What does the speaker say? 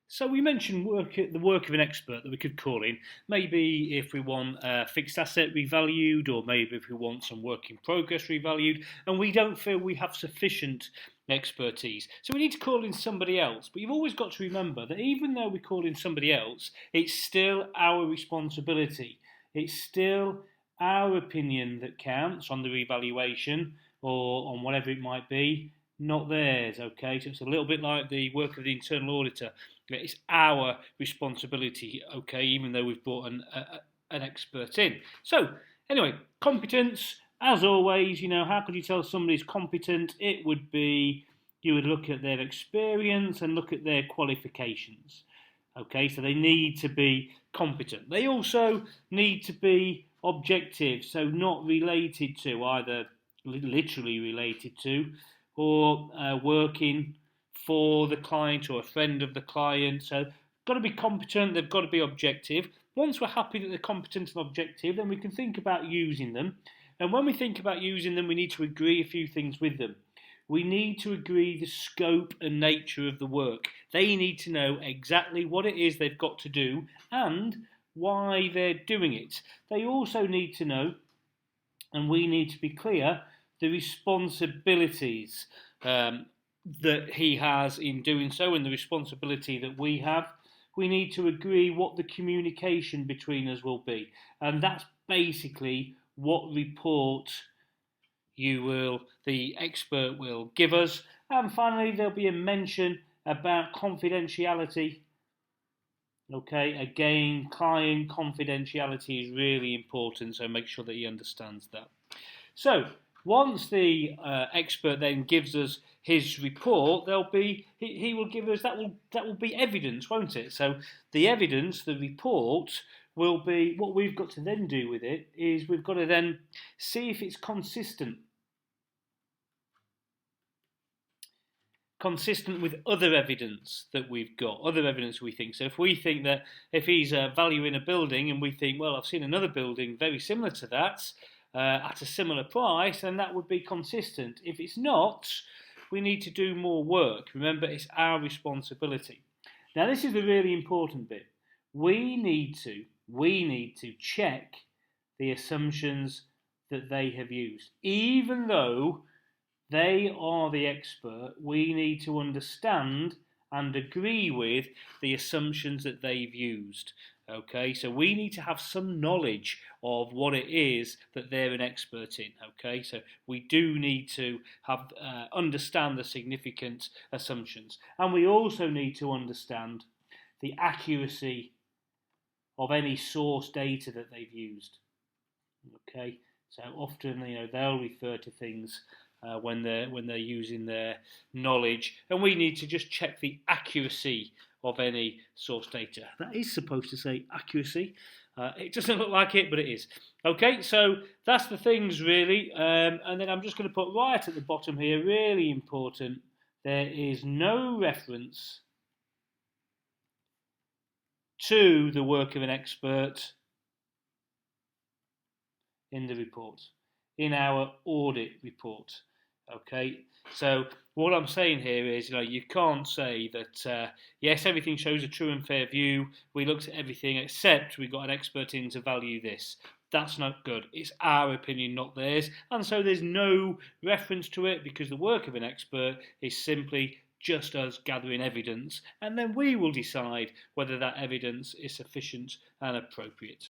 So we mentioned the work of an expert that we could call in. Maybe if we want a fixed asset revalued, or maybe if we want some work in progress revalued, and we don't feel we have sufficient expertise. So we need to call in somebody else. But you've always got to remember that even though we call in somebody else, it's still our responsibility. It's still our opinion that counts on the revaluation or on whatever it might be, not theirs, okay? So it's a little bit like the work of the internal auditor. It's our responsibility, okay, even though we've brought an expert in. So, anyway, competence, as always, how could you tell somebody's competent? It would be, you would look at their experience and look at their qualifications. Okay, so they need to be competent. They also need to be objective, so not related to, either literally related to, or working for the client or a friend of the client. So got to be competent, they've got to be objective. Once we're happy that they're competent and objective, then we can think about using them. And when we think about using them, we need to agree a few things with them. We need to agree the scope and nature of the work. They need to know exactly what it is they've got to do and why they're doing it. They also need to know, and we need to be clear, the responsibilities that he has in doing so, and the responsibility that we have. We need to agree what the communication between us will be, and that's basically what report the expert will give us. And finally, there'll be a mention about confidentiality. Okay, again, client confidentiality is really important, so make sure that he understands that. So once the expert then gives us his report, he will give us that will be evidence, won't it? So the evidence, the report, will be what we've got to then do with it is we've got to then see if it's consistent with other evidence that we've got, other evidence we think. So if we think that if he's valuing a building and we think, well, I've seen another building very similar to that at a similar price, then that would be consistent. If it's not, we need to do more work. Remember, it's our responsibility. Now, this is the really important bit. We need to check the assumptions that they have used. Even though they are the expert, we need to understand and agree with the assumptions that they've used. Okay, so we need to have some knowledge of what it is that they're an expert in. Okay, so we do need to have understand the significant assumptions, and we also need to understand the accuracy of any source data that they've used. Okay, so often they'll refer to things when they're using their knowledge, and we need to just check the accuracy of any source data. That is supposed to say accuracy. It doesn't look like it, but it is. Okay, so that's the things really, and then I'm just going to put right at the bottom here, really important, there is no reference to the work of an expert in the report, in our audit report. Okay, so what I'm saying here is, you can't say that, yes, everything shows a true and fair view, we looked at everything except we got an expert in to value this. That's not good. It's our opinion, not theirs. And so there's no reference to it, because the work of an expert is simply just us gathering evidence, and then we will decide whether that evidence is sufficient and appropriate.